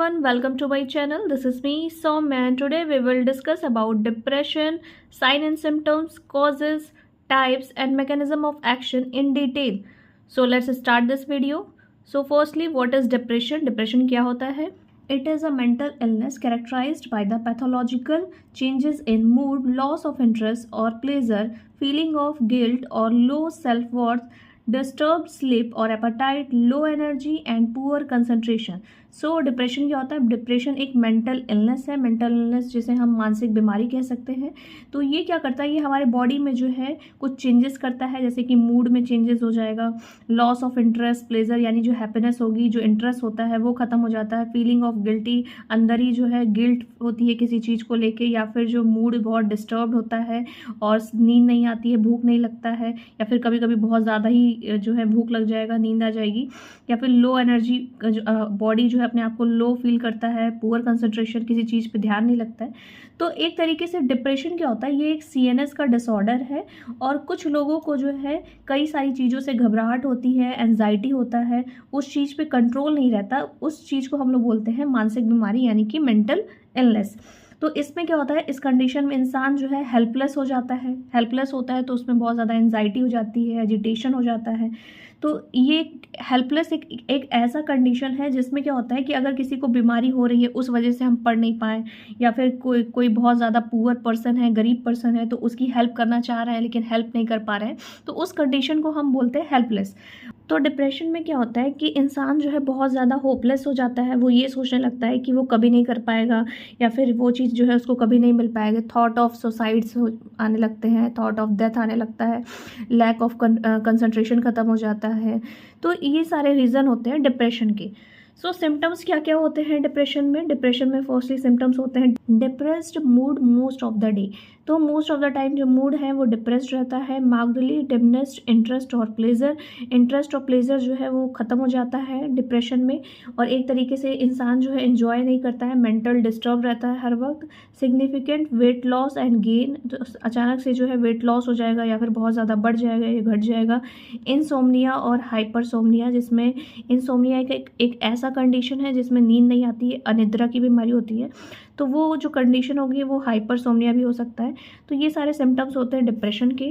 everyone, welcome to my channel. This is me, Som, and today we will discuss about depression, sign and symptoms, causes, types, and mechanism of action in detail. So let's start this video. So firstly, what is depression? Depression क्या होता है? It is a mental illness characterized by the pathological changes in mood, loss of interest or pleasure, feeling of guilt or low self-worth, disturbed sleep or appetite, low energy and poor concentration. So depression क्या होता है? Depression एक mental illness है, mental illness जिसे हम मानसिक बीमारी कह सकते हैं। तो ये क्या करता है? ये हमारे बॉडी में जो है कुछ चेंजेस करता है, जैसे कि मूड में चेंजेस हो जाएगा, लॉस ऑफ इंटरेस्ट, प्लेजर यानी जो हैप्पीनेस होगी, जो इंटरेस्ट होता है वो ख़त्म हो जाता है, फीलिंग ऑफ गिल्टी, अंदर ही जो है गिल्ट होती है किसी चीज़ को लेके, या फिर जो मूड बहुत डिस्टर्ब होता है और नींद नहीं आती है, भूख नहीं लगता है, या फिर कभी कभी बहुत ज़्यादा ही जो है भूख लग जाएगा, नींद आ जाएगी, या फिर लो एनर्जी, बॉडी जो है अपने आप को लो फील करता है, पुअर कंसंट्रेशन, किसी चीज़ पे ध्यान नहीं लगता है। तो एक तरीके से डिप्रेशन क्या होता है? ये एक सीएनएस का डिसऑर्डर है और कुछ लोगों को जो है कई सारी चीज़ों से घबराहट होती है, एंजाइटी होता है, उस चीज़ पे कंट्रोल नहीं रहता, उस चीज़ को हम लोग बोलते हैं मानसिक बीमारी यानी कि मेंटल इलनेस। तो इसमें क्या होता है? इस कंडीशन में इंसान जो है हेल्पलेस हो जाता है, हेल्पलेस होता है तो उसमें बहुत ज़्यादा एंजाइटी हो जाती है, एजिटेशन हो जाता है। तो ये हेल्पलेस एक ऐसा कंडीशन है जिसमें क्या होता है कि अगर किसी को बीमारी हो रही है, उस वजह से हम पढ़ नहीं पाए, या फिर कोई बहुत ज़्यादा पुअर पर्सन है, गरीब पर्सन है, तो उसकी हेल्प करना चाह रहे हैं लेकिन हेल्प नहीं कर पा रहे हैं, तो उस कंडीशन को हम बोलते हैं हेल्पलेस। तो डिप्रेशन में क्या होता है कि इंसान जो है बहुत ज़्यादा होपलेस हो जाता है, वो ये सोचने लगता है कि वो कभी नहीं कर पाएगा, या फिर वो चीज़ जो है उसको कभी नहीं मिल पाएगा, थॉट ऑफ सुसाइड्स आने लगते हैं, थॉट ऑफ डेथ आने लगता है, लैक ऑफ कंसंट्रेशन ख़त्म हो जाता है। तो ये सारे रीज़न होते हैं डिप्रेशन के। सो सिम्टम्स क्या क्या होते हैं डिप्रेशन में? डिप्रेशन में फर्स्टली सिम्टम्स होते हैं depressed mood most of the day. तो मोस्ट ऑफ द टाइम जो मूड है वो डिप्रेस्ड रहता है। मार्गली डिमिनिश्ड इंटरेस्ट और प्लेजर, इंटरेस्ट और प्लेजर जो है वो ख़त्म हो जाता है डिप्रेशन में, और एक तरीके से इंसान जो है एंजॉय नहीं करता है, मेंटल डिस्टर्ब रहता है हर वक्त। Significant weight loss and gain, तो अचानक से जो है वेट लॉस हो जाएगा या फिर बहुत ज़्यादा बढ़ जाएगा या घट जाएगा। इनसोम्निया और हाइपरसोम्निया, जिसमें इनसोम्निया एक ऐसा कंडीशन है जिसमें नींद नहीं आती है, अनिद्रा की बीमारी होती है, तो वो जो कंडीशन होगी वो हाइपरसोम्निया भी हो सकता है। तो ये सारे सिम्टम्स होते हैं डिप्रेशन के।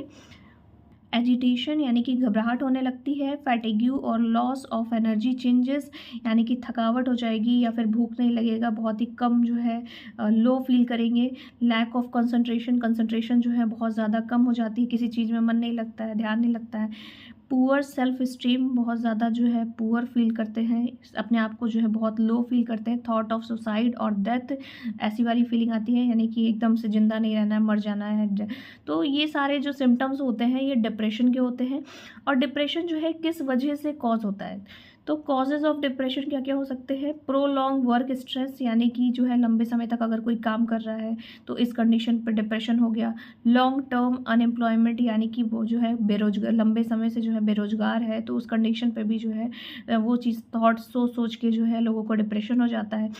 एजिटेशन यानी कि घबराहट होने लगती है। फैटिग्यू और लॉस ऑफ एनर्जी चेंजेस यानी कि थकावट हो जाएगी या फिर भूख नहीं लगेगा, बहुत ही कम जो है लो फील करेंगे। लैक ऑफ कंसंट्रेशन, कंसंट्रेशन जो है बहुत ज़्यादा कम हो जाती है, किसी चीज़ में मन नहीं लगता है, ध्यान नहीं लगता है। पुअर सेल्फ स्टीम, बहुत ज़्यादा जो है पुअर फील करते हैं, अपने आप को जो है बहुत लो फील करते हैं। थॉट ऑफ सुसाइड और डेथ, ऐसी वाली फीलिंग आती है यानी कि एकदम से ज़िंदा नहीं रहना है, मर जाना है। तो ये सारे जो सिम्टम्स होते हैं ये डिप्रेशन के होते हैं। और डिप्रेशन जो है किस वजह से कॉज होता है? तो कॉजेज़ ऑफ डिप्रेशन क्या क्या हो सकते हैं? प्रोलॉन्ग वर्क स्ट्रेस, यानी कि जो है लंबे समय तक अगर कोई काम कर रहा है तो इस कंडीशन पर डिप्रेशन हो गया। लॉन्ग टर्म अनएम्प्लॉयमेंट, यानी कि वो जो है बेरोजगार, लंबे समय से जो है बेरोजगार है, तो उस कंडीशन पे भी जो है वो चीज़ थॉट सोच सोच के जो है लोगों को डिप्रेशन हो जाता है।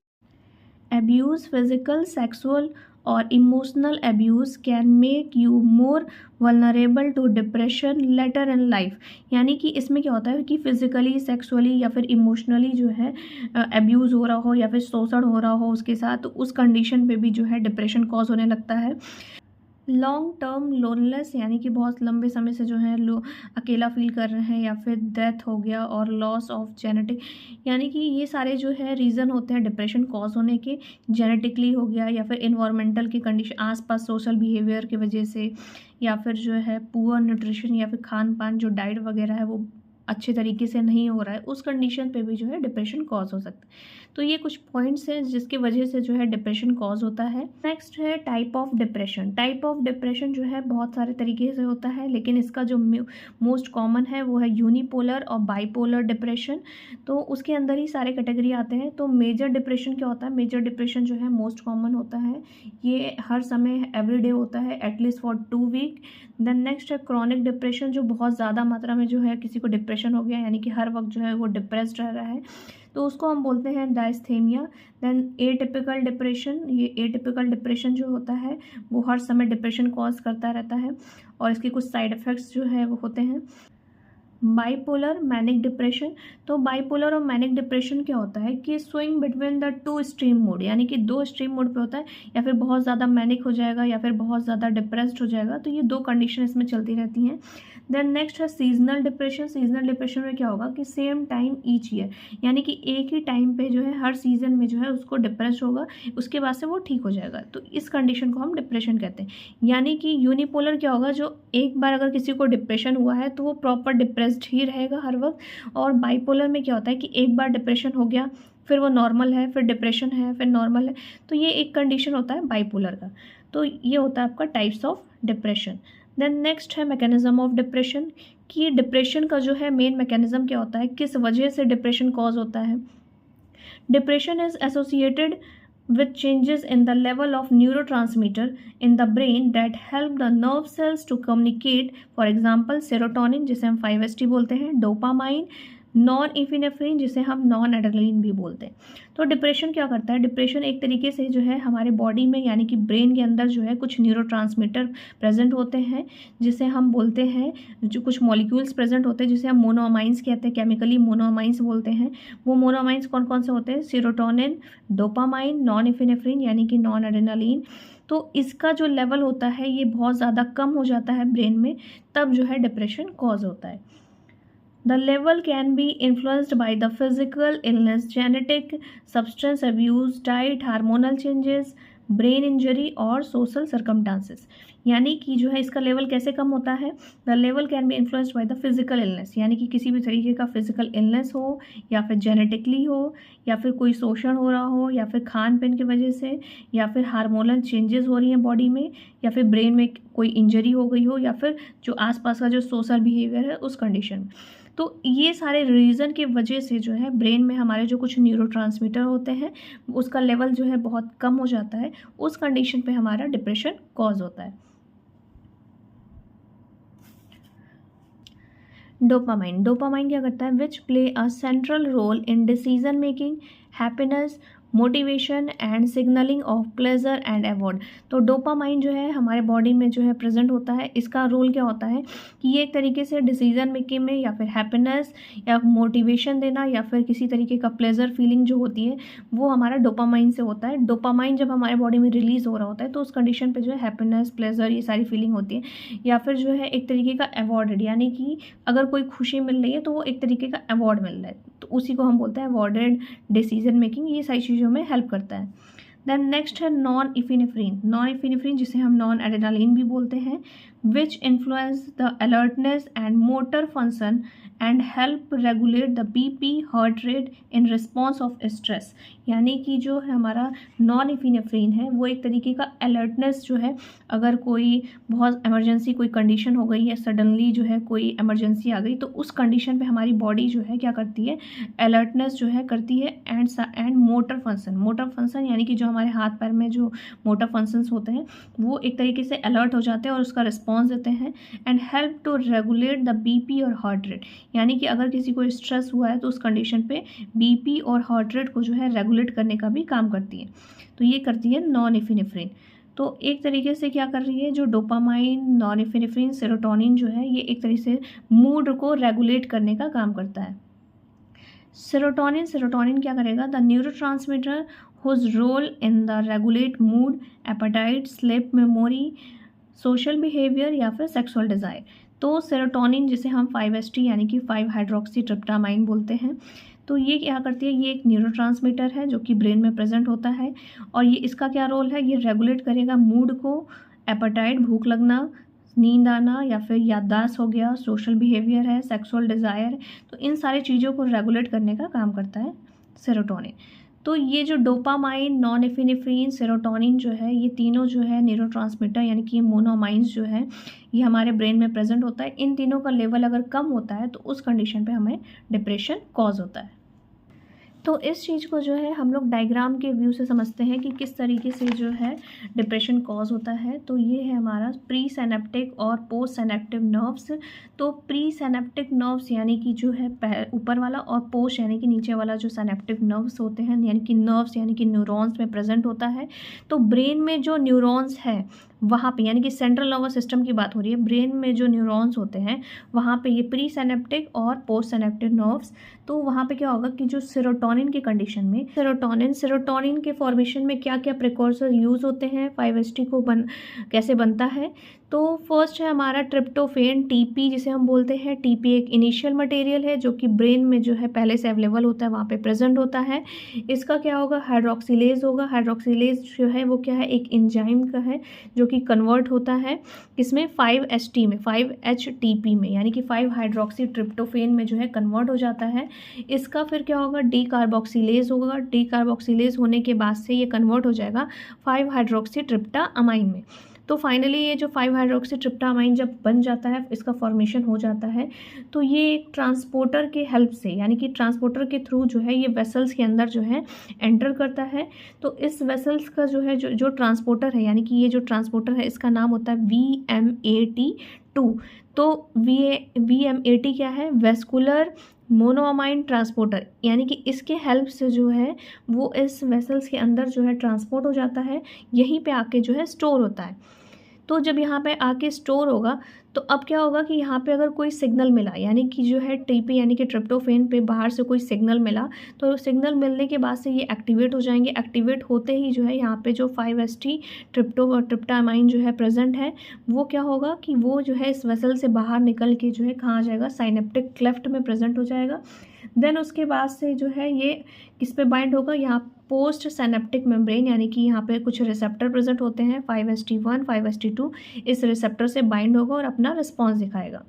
एब्यूज़, फिजिकल, सेक्सुअल और emotional abuse can make you more vulnerable to depression later in life, यानी कि इसमें क्या होता है कि फिजिकली, सेक्सुअली या फिर इमोशनली जो है एब्यूज़ हो रहा हो या फिर शोषण हो रहा हो उसके साथ, तो उस कंडीशन पे भी जो है डिप्रेशन कॉज होने लगता है। लॉन्ग टर्म लोनलेस, यानी कि बहुत लंबे समय से जो है लोग अकेला फील कर रहे हैं, या फिर डेथ हो गया, और लॉस ऑफ जेनेटिक, यानी कि ये सारे जो है रीज़न होते हैं डिप्रेशन कॉज होने के। जेनेटिकली हो गया, या फिर इन्वायरमेंटल की कंडीशन, आसपास सोशल बिहेवियर की वजह से, या फिर जो है पुअर न्यूट्रिशन या फिर खान पान, जो डाइट वगैरह है वो अच्छे तरीके से नहीं हो रहा है, उस कंडीशन पे भी जो है डिप्रेशन कॉज हो सकता है। तो ये कुछ पॉइंट्स हैं जिसकी वजह से जो है डिप्रेशन कॉज होता है। नेक्स्ट है type of depression. Type of depression जो है बहुत सारे तरीके से होता है, लेकिन इसका जो मोस्ट कॉमन है वो है यूनिपोलर और बाइपोलर डिप्रेशन। तो उसके अंदर ही सारे कैटेगरी आते हैं। तो मेजर डिप्रेशन क्या होता है? मेजर डिप्रेशन जो है मोस्ट कॉमन होता है, ये हर समय एवरीडे होता है, at least for 2 week. Then next है क्रॉनिक डिप्रेशन, जो बहुत ज़्यादा मात्रा में जो है किसी को डिप्रेशन हो गया, यानी कि हर वक्त जो है वो डिप्रेस्ड रह रहा है, तो उसको हम बोलते हैं डायस्थेमिया। देन एटिपिकल डिप्रेशन, ये एटिपिकल डिप्रेशन जो होता है वो हर समय डिप्रेशन कॉज करता रहता है, और इसके कुछ साइड इफ़ेक्ट्स जो है वो होते हैं। Bipolar manic depression. तो बाइपोलर और मैनिक डिप्रेशन क्या होता है कि swing between the two stream mode, यानी कि दो स्ट्रीम मोड पे होता है, या फिर बहुत ज़्यादा मैनिक हो जाएगा या फिर बहुत ज़्यादा डिप्रेस्ड हो जाएगा। तो ये दो कंडीशन इसमें चलती रहती हैं। देन नेक्स्ट है सीजनल डिप्रेशन। सीजनल डिप्रेशन में क्या होगा कि सेम टाइम ईच ईयर, यानी कि एक ही टाइम पे जो है हर सीजन में जो है उसको डिप्रेस होगा, उसके बाद से वो ठीक हो जाएगा। तो इस कंडीशन को हम डिप्रेशन कहते हैं। यानी कि यूनिपोलर क्या होगा, जो एक बार अगर किसी को डिप्रेशन हुआ है तो वो प्रॉपर डिप्रेस्ड ही रहेगा हर वक्त। और बाइपोलर में क्या होता है कि एक बार डिप्रेशन हो गया, फिर वो नॉर्मल है, फिर डिप्रेशन है, फिर नॉर्मल है। तो ये एक कंडीशन होता है बाइपोलर का। तो ये होता है आपका types of depression. Then next है मैकेनिज्म ऑफ डिप्रेशन, कि डिप्रेशन का जो है मेन मैकेनिज्म क्या होता है, किस वजह से डिप्रेशन कॉज होता है। Depression is associated with changes in the level of neurotransmitter in the brain that help the nerve cells to communicate, for example serotonin जिसे हम 5-HT बोलते हैं, डोपामाइन, नॉन इफिनेफ्रिन जिसे हम नॉन एड्रेनलिन भी बोलते हैं। तो डिप्रेशन क्या करता है, डिप्रेशन एक तरीके से जो है हमारे बॉडी में यानी कि ब्रेन के अंदर जो है कुछ न्यूरोट्रांसमीटर प्रेजेंट होते हैं, जिसे हम बोलते हैं, जो कुछ मॉलिक्यूल्स प्रेजेंट होते हैं जिसे हम मोनोअमाइंस कहते हैं, केमिकली मोनोअमाइंस बोलते हैं। वो मोनोअमाइंस कौन कौन से होते हैं, सेरोटोनिन, डोपामाइन, नॉन इफिनेफ्रिन यानी कि नॉन एड्रेनलिन। तो इसका जो लेवल होता है ये बहुत ज़्यादा कम हो जाता है ब्रेन में, तब जो है डिप्रेशन कॉज होता है। The level can be influenced by the physical illness, genetic, substance abuse, diet, hormonal changes, brain injury और सोशल सर्कमस्टांसेस। यानी कि जो है इसका लेवल कैसे कम होता है, the level can be influenced by the physical illness, यानी कि किसी भी तरीके का फिजिकल इलनेस हो, या फिर जेनेटिकली हो, या फिर कोई शोषण हो रहा हो, या फिर खान पीन की वजह से, या फिर हार्मोनल चेंजेस हो रही हैं बॉडी में, या फिर ब्रेन में कोई इंजरी हो गई हो, या फिर जो आसपास का जो सोशल बिहेवियर है उस कंडीशन में। तो ये सारे रीज़न की वजह से जो है ब्रेन में हमारे जो कुछ न्यूरोट्रांसमीटर होते हैं उसका लेवल जो है बहुत कम हो जाता है, उस कंडीशन पे हमारा डिप्रेशन कॉज होता है। डोपामाइन, डोपामाइन क्या करता है, which play a central role in decision making, happiness, motivation and signalling of pleasure and award. तो डोपामाइन जो है हमारे बॉडी में जो है प्रेजेंट होता है, इसका रोल क्या होता है कि ये एक तरीके से डिसीजन मेकिंग में, या फिर हैप्पीनेस या मोटिवेशन देना, या फिर किसी तरीके का प्लेजर फीलिंग जो होती है वो हमारा डोपामाइन से होता है। डोपामाइन जब हमारे बॉडी में रिलीज हो रहा होता है तो उस कंडीशन पे जो है हैप्पीनेस, प्लेजर, ये सारी फीलिंग होती है। या फिर जो है एक तरीके का अवॉर्डेड, यानी कि अगर कोई खुशी मिल रही है तो वो एक तरीके का अवॉर्ड मिल रहा है, तो उसी को हम बोलते हैं अवॉर्डेड डिसीजन मेकिंग। ये सारी चीज़ों में हेल्प करता है। देन नेक्स्ट है नॉन इफिनेफ्रिन, नॉन इफिनेफ्रिन जिसे हम नॉन एड्रेनालिन भी बोलते हैं, which influence the alertness and motor function and help regulate the BP, heart rate in response of stress. यानी कि जो है हमारा नॉन इफिनेफ्रिन है वो एक तरीके का अलर्टनेस जो है, अगर कोई बहुत इमरजेंसी कोई कंडीशन हो गई है, सडनली जो है कोई इमरजेंसी आ गई, तो उस कंडीशन पे हमारी बॉडी जो है क्या करती है, अलर्टनेस जो है करती है। And motor function, motor function यानी कि जो हमारे हाथ पैर में जो मोटर फंक्शंस होते हैं वो एक तरीके से अलर्ट हो जाते हैं और उसका रिस्पॉन्स देते हैं। And help to regulate the BP और हार्ट रेट, यानी कि अगर किसी को स्ट्रेस हुआ है तो उस कंडीशन पे बीपी और हार्ट रेट को जो है रेगुलेट करने का भी काम करती है। तो ये करती है नॉन इफिनेफ्रिन। तो एक तरीके से क्या कर रही है, जो डोपामाइन, नॉन इफिनेफ्रिन, सेरोटोनिन जो है ये एक तरीके से मूड को रेगुलेट करने का काम करता है। सेरोटोनिन, सेरोटोनिन क्या करेगा, the neurotransmitter whose role in the regulate mood, appetite, sleep, memory, social behaviour या फिर सेक्सुअल डिज़ायर। तो सेरोटोनिन जिसे हम 5-HT यानी कि 5-हाइड्रोक्सीट्रिप्टामाइन बोलते हैं, तो ये क्या करती है, ये एक न्यूरोट्रांसमीटर है जो कि ब्रेन में प्रेजेंट होता है, और ये इसका क्या रोल है, ये रेगुलेट करेगा मूड को, एपेटाइट, भूख लगना, नींद आना, या फिर याददाश्त हो गया, सोशल बिहेवियर है, सेक्सुअल डिज़ायर, तो इन सारी चीज़ों को रेगुलेट करने का काम करता है सेरोटोनिन। तो ये जो डोपामाइन, नॉन एफिनेफ्रिन, सेरोटोनिन जो है ये तीनों जो है न्यूरोट्रांसमीटर यानी कि मोनोमाइंस जो है ये हमारे ब्रेन में प्रेजेंट होता है। इन तीनों का लेवल अगर कम होता है तो उस कंडीशन पे हमें डिप्रेशन कॉज होता है। तो इस चीज़ को जो है हम लोग डायग्राम के व्यू से समझते हैं कि किस तरीके से जो है डिप्रेशन कॉज होता है। तो ये है हमारा प्री सिनेप्टिक और पोस्ट सिनेप्टिक नर्व्स। तो प्री सिनेप्टिक नर्व्स यानी कि जो है ऊपर वाला, और पोस्ट यानी कि नीचे वाला जो सिनेप्टिक नर्व्स होते हैं, यानी कि नर्व्स यानी कि न्यूरॉन्स में प्रेजेंट होता है। तो ब्रेन में जो न्यूरॉन्स है वहाँ पे, यानी कि सेंट्रल नर्वस सिस्टम की बात हो रही है, ब्रेन में जो न्यूरॉन्स होते हैं वहाँ पे ये प्री सिनेप्टिक और पोस्ट सिनेप्टिक नर्व्स, तो वहाँ पे क्या होगा कि जो सेरोटोनिन की कंडीशन में सेरोटोनिन के फॉर्मेशन में क्या क्या प्रिकॉर्सर यूज़ होते हैं, 5-HT को कैसे बनता है। तो फर्स्ट है हमारा ट्रिप्टोफेन, टीपी जिसे हम बोलते हैं। टीपी एक इनिशियल मटेरियल है जो कि ब्रेन में जो है पहले से अवेलेबल होता है, वहाँ पे प्रेजेंट होता है। इसका क्या होगा, हाइड्रोक्सिलेज होगा। हाइड्रोक्सिलेज जो है वो क्या है, एक एंजाइम का है जो कि कन्वर्ट होता है इसमें 5-HT में, 5-HTP में, यानी कि 5 हाइड्रोक्सी ट्रिप्टोफेन में जो है कन्वर्ट हो जाता है। इसका फिर क्या होगा, डी कार्बोक्सिलेज होगा। डी कार्बोक्सिलेज होने के बाद से ये कन्वर्ट हो जाएगा 5 हाइड्रोक्सी ट्रिप्टामाइन में। तो फाइनली ये जो 5 हाइड्रोक्सी ट्रिप्टामाइन जब बन जाता है, इसका फॉर्मेशन हो जाता है, तो ये एक ट्रांसपोर्टर के हेल्प से, यानी कि ट्रांसपोर्टर के थ्रू जो है ये वेसल्स के अंदर जो है एंटर करता है। तो इस वेसल्स का जो है जो ट्रांसपोर्टर है, यानी कि ये जो ट्रांसपोर्टर है इसका नाम होता है VMAT2। तो VMAT क्या है, वेस्कुलर मोनोअमाइन ट्रांसपोर्टर, यानी कि इसके हेल्प से जो है वो इस वेसल्स के अंदर जो है ट्रांसपोर्ट हो जाता है, यहीं पे आके जो है स्टोर होता है। तो जब यहाँ पे आके स्टोर होगा तो अब क्या होगा कि यहाँ पे अगर कोई सिग्नल मिला, यानी कि जो है टीपी यानी कि ट्रिप्टोफेन पे बाहर से कोई सिग्नल मिला, तो सिग्नल मिलने के बाद से ये एक्टिवेट हो जाएंगे। एक्टिवेट होते ही जो है यहाँ पे जो 5-HT ट्रिप्टामाइन जो है प्रेजेंट है, वो क्या होगा कि वो जो है इस वेसल से बाहर निकल के जो है कहाँ आ जाएगा, साइनेप्टिक क्लेफ्ट में प्रेजेंट हो जाएगा। देन उसके बाद से जो है ये किस पे बाइंड होगा, यहाँ पोस्ट सिनेप्टिक मेम्ब्रेन, यानी कि यहाँ पे कुछ रिसेप्टर प्रेजेंट होते हैं 5-HT1 5-HT2, इस रिसेप्टर से बाइंड होगा और अपना रिस्पॉन्स दिखाएगा।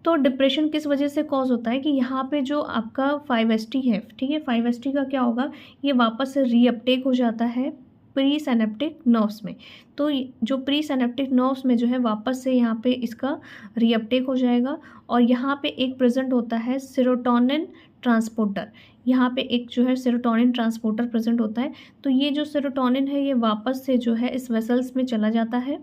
तो डिप्रेशन किस वजह से कॉज होता है कि यहाँ पे जो आपका 5-HT है, ठीक है, 5-HT का क्या होगा, ये वापस से रीअपटेक हो जाता है प्री सिनेप्टिक नर्व्स में। तो जो प्री सिनेप्टिक नर्व्स में जो है वापस से यहाँ पे इसका रीअपटेक हो जाएगा, और यहाँ पे एक प्रेजेंट होता है सेरोटोनिन ट्रांसपोर्टर। यहाँ पे एक जो है सेरोटोनिन ट्रांसपोर्टर प्रेजेंट होता है। तो ये जो सेरोटोनिन है ये वापस से जो है इस वेसल्स में चला जाता है।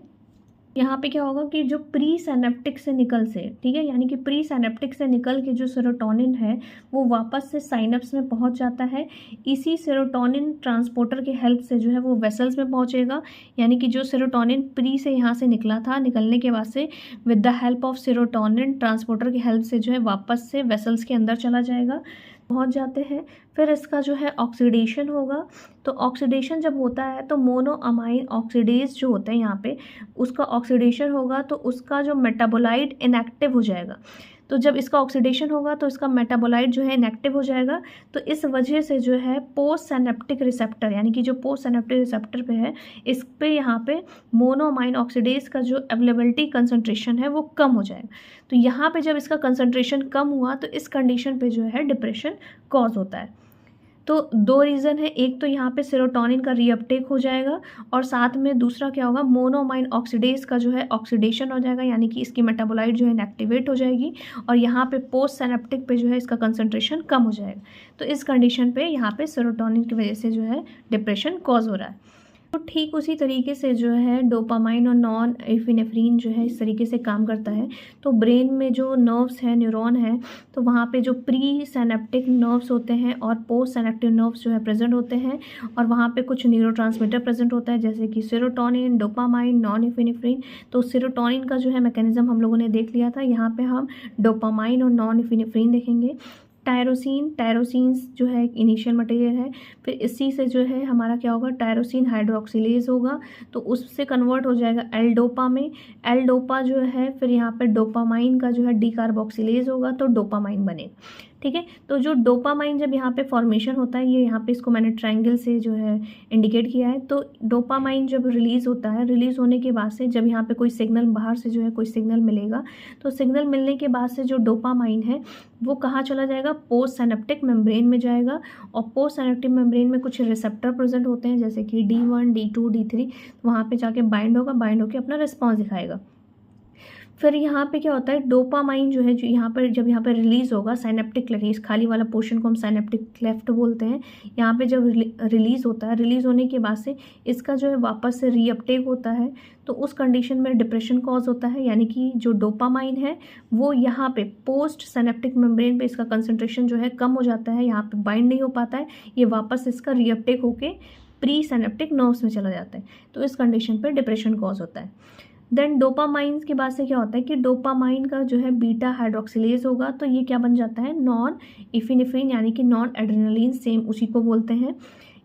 यहाँ पे क्या होगा कि जो प्री सिनेप्टिक से निकल से, ठीक है, यानी कि प्री सिनेप्टिक से निकल के जो सेरोटोनिन है वो वापस से साइनप्स में पहुँच जाता है। इसी सेरोटोनिन ट्रांसपोर्टर के हेल्प से जो है वो वेसल्स में पहुँचेगा, यानी कि जो सेरोटोनिन प्री से यहाँ से निकला था, निकलने के बाद से with the help of serotonin transporter के हेल्प से जो है वापस से वेसल्स के अंदर चला जाएगा, पहुँच जाते हैं। फिर इसका जो है ऑक्सीडेशन होगा। तो ऑक्सीडेशन जब होता है तो मोनोअमाइन ऑक्सीडेज जो होता है यहाँ पे, उसका ऑक्सीडेशन होगा तो उसका जो मेटाबोलाइट इनएक्टिव हो जाएगा। तो जब इसका ऑक्सीडेशन होगा तो इसका मेटाबोलाइट जो है इनएक्टिव हो जाएगा। तो इस वजह से जो है पोस्ट सिनेप्टिक रिसेप्टर, यानी कि जो पोस्ट सिनेप्टिक रिसेप्टर पे है, इस पे यहाँ पे मोनोअमाइन ऑक्सीडेज का जो अवेलेबिलिटी कंसंट्रेशन है वो कम हो जाएगा। तो यहाँ पे जब इसका कंसंट्रेशन कम हुआ तो इस कंडीशन पे जो है डिप्रेशन कॉज होता है। तो दो रीज़न है, एक तो यहाँ पे सेरोटोनिन का रीअपटेक हो जाएगा, और साथ में दूसरा क्या होगा, मोनोअमाइन ऑक्सीडेज का जो है ऑक्सीडेशन हो जाएगा, यानी कि इसकी मेटाबोलाइट जो है इनएक्टिवेट हो जाएगी, और यहाँ पे पोस्ट सिनेप्टिक पे जो है इसका कंसंट्रेशन कम हो जाएगा। तो इस कंडीशन पे यहाँ पे सेरोटोनिन की वजह से जो है डिप्रेशन कॉज हो रहा है। तो ठीक उसी तरीके से जो है डोपामाइन और नॉन एफिनेफ्रिन जो है इस तरीके से काम करता है। तो ब्रेन में जो नर्व्स हैं, न्यूरॉन है, तो वहाँ पे जो प्री सिनेप्टिक नर्व्स होते हैं और पोस्ट सिनेप्टिक नर्व्स जो है प्रेजेंट होते हैं, और वहाँ पे कुछ न्यूरोट्रांसमीटर प्रेजेंट होता है जैसे कि सेरोटोनिन, डोपामाइन, नॉन एफिनेफ्रिन। तो सेरोटोनिन का जो है मैकेनिज्म हम लोगों ने देख लिया था, यहाँ पे हम डोपामाइन और नॉन एफिनेफ्रिन देखेंगे। टायरोसिन जो है एक इनिशियल मटेरियल है, फिर इसी से जो है हमारा क्या होगा, टायरोसिन हाइड्रोक्सिलेज होगा, तो उससे कन्वर्ट हो जाएगा एल डोपा में। एल डोपा जो है फिर यहाँ पे डोपामाइन का जो है डी कार्बोक्सिलेज होगा, तो डोपामाइन बनेगा। ठीक है, तो जो डोपामाइन जब यहाँ पे फॉर्मेशन होता है, ये यहाँ पे इसको मैंने ट्रायंगल से जो है इंडिकेट किया है। तो डोपामाइन जब रिलीज़ होता है, रिलीज़ होने के बाद से जब यहाँ पे कोई सिग्नल बाहर से जो है कोई सिग्नल मिलेगा, तो सिग्नल मिलने के बाद से जो डोपामाइन है वो कहाँ चला जाएगा, पोस्ट सिनेप्टिक मेम्ब्रेन में जाएगा। और पोस्ट सिनेप्टिक मेम्ब्रेन में कुछ रिसेप्टर प्रेजेंट होते हैं जैसे कि D1, D2, D3, वहाँ पे जाके बाइंड होकर अपना रिस्पॉन्स दिखाएगा। फिर यहाँ पे क्या होता है, डोपामाइन जो है, जो यहाँ पर जब यहाँ पे रिलीज़ होगा साइनेप्टिक क्लेफ्ट, इस खाली वाला पोर्शन को हम साइनेप्टिक क्लेफ्ट बोलते हैं, यहाँ पे जब रिलीज़ होता है, रिलीज़ होने के बाद से इसका जो है वापस से रीअपटेक होता है। तो उस कंडीशन में डिप्रेशन कॉज होता है, यानी कि जो डोपामाइन है वो यहाँ पे पोस्ट सिनेप्टिक मेम्ब्रेन पे इसका कंसंट्रेशन जो है कम हो जाता है, यहाँ पे बाइंड नहीं हो पाता है, ये वापस इसका रीअपटेक होके प्री सिनेप्टिक नर्व्स में चला जाता है, तो इस कंडीशन पे डिप्रेशन कॉज होता है। देन डोपामाइन के बाद से क्या होता है कि डोपामाइन का जो है बीटा हाइड्रोक्सिलेज होगा, तो ये क्या बन जाता है, नॉन इफिनेफ्रिन यानी कि नॉन एड्रेनालिन, सेम उसी को बोलते हैं।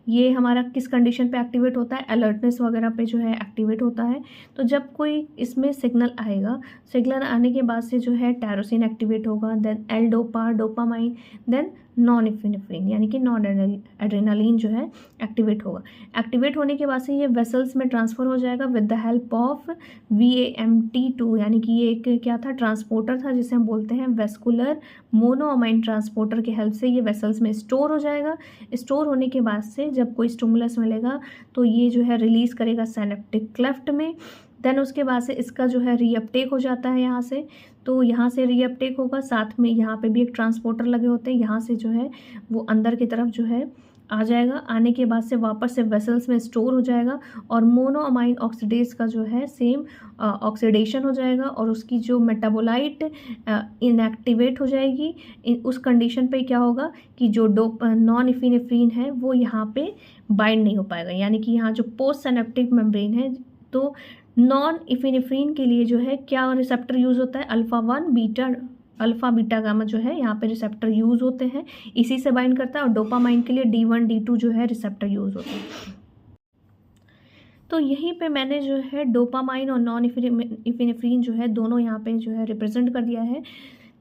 ये हमारा किस कंडीशन पे एक्टिवेट होता है, अलर्टनेस वगैरह पे जो है एक्टिवेट होता है। तो जब कोई इसमें सिग्नल आएगा, सिग्नल आने के बाद से जो है टायरोसिन एक्टिवेट होगा, then L dopa, dopamine, then norepinephrine यानी कि नॉन एड्रेनालिन जो है एक्टिवेट होगा। एक्टिवेट होने के बाद से ये वेसल्स में ट्रांसफ़र हो जाएगा with the help of VAMT2 यानी कि ये एक क्या था, ट्रांसपोर्टर था जिसे हम बोलते हैं वेस्कुलर मोनोअमाइन ट्रांसपोर्टर के हेल्प से ये वेसल्स में स्टोर हो जाएगा। स्टोर होने के बाद से जब कोई स्टिमुलस मिलेगा तो ये जो है रिलीज़ करेगा सिनेप्टिक क्लेफ्ट में। देन उसके बाद से इसका जो है रीअपटेक हो जाता है यहाँ से, तो यहाँ से रीअपटेक होगा, साथ में यहाँ पे भी एक ट्रांसपोर्टर लगे होते हैं, यहाँ से जो है वो अंदर की तरफ जो है आ जाएगा। आने के बाद से वापस से वेसल्स में स्टोर हो जाएगा और मोनोअमाइन ऑक्सीडेज का जो है सेम ऑक्सीडेशन हो जाएगा और उसकी जो मेटाबोलाइट इनएक्टिवेट हो जाएगी। उस कंडीशन पे क्या होगा कि जो नॉन इफिनेफ्रिन है वो यहाँ पे बाइंड नहीं हो पाएगा, यानी कि यहाँ जो पोस्ट सिनेप्टिक मेम्ब्रेन है, तो नॉन इफिनेफ्रिन के लिए जो है क्या रिसेप्टर यूज़ होता है, अल्फ़ा बीटा गामा जो है यहाँ पे रिसेप्टर यूज़ होते हैं, इसी से बाइंड करता है। और डोपामाइन के लिए D1 D2 जो है रिसेप्टर यूज़ होते हैं। तो यहीं पे मैंने जो है डोपामाइन और नॉन इफिनेफ्रिन जो है दोनों यहाँ पे जो है रिप्रेजेंट कर दिया है।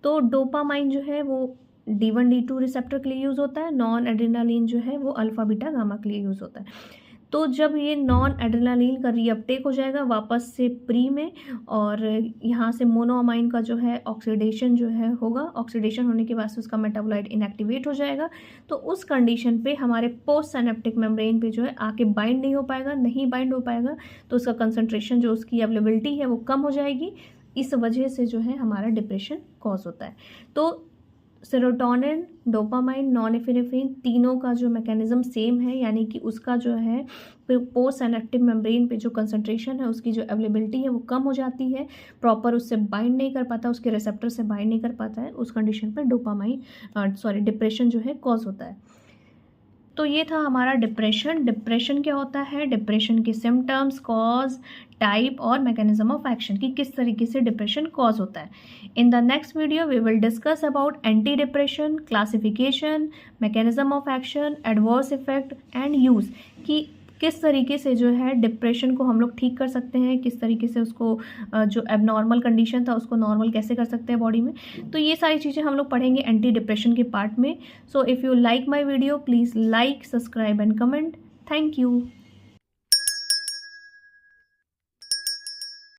तो डोपामाइन जो है वो D1 D2 रिसेप्टर के लिए यूज़ होता है, नॉन एड्रेनालिन जो है वो अल्फ़ा बीटा गामा के लिए यूज़ होता है। तो जब ये नॉन एड्रेनालिन का रीअपटेक हो जाएगा वापस से प्री में, और यहाँ से मोनोअमाइन का जो है ऑक्सीडेशन जो है होगा, ऑक्सीडेशन होने के बाद से उसका मेटाबोलाइट इनएक्टिवेट हो जाएगा, तो उस कंडीशन पे हमारे पोस्ट सिनेप्टिक मेम्ब्रेन पे जो है आके बाइंड नहीं हो पाएगा, नहीं बाइंड हो पाएगा तो उसका कंसंट्रेशन जो उसकी अवेलेबिलिटी है वो कम हो जाएगी। इस वजह से जो है हमारा डिप्रेशन कॉज होता है। तो सेरोटोनिन, डोपामाइन, नॉन एफिनेफ्रिन तीनों का जो मैकेनिज्म सेम है, यानी कि उसका जो है पोस्ट सिनेप्टिक मेम्ब्रेन पे जो कंसंट्रेशन है, उसकी जो अवेलेबिलिटी है वो कम हो जाती है, प्रॉपर उससे बाइंड नहीं कर पाता, उसके रिसेप्टर से बाइंड नहीं कर पाता है। उस कंडीशन पर डिप्रेशन जो है कॉज होता है। तो ये था हमारा डिप्रेशन। डिप्रेशन क्या होता है, डिप्रेशन के सिम्टम्स, कॉज, टाइप और मैकेनिज्म ऑफ एक्शन, कि किस तरीके से डिप्रेशन कॉज होता है। In the next video we will discuss about anti depression, classification, mechanism of action, adverse effect and use, कि किस तरीके से जो है डिप्रेशन को हम लोग ठीक कर सकते हैं, किस तरीके से उसको जो एबनॉर्मल कंडीशन था उसको नॉर्मल कैसे कर सकते हैं बॉडी में। तो ये सारी चीज़ें हम लोग पढ़ेंगे एंटी डिप्रेशन के पार्ट में। So if you like my video please like, subscribe and comment. Thank you.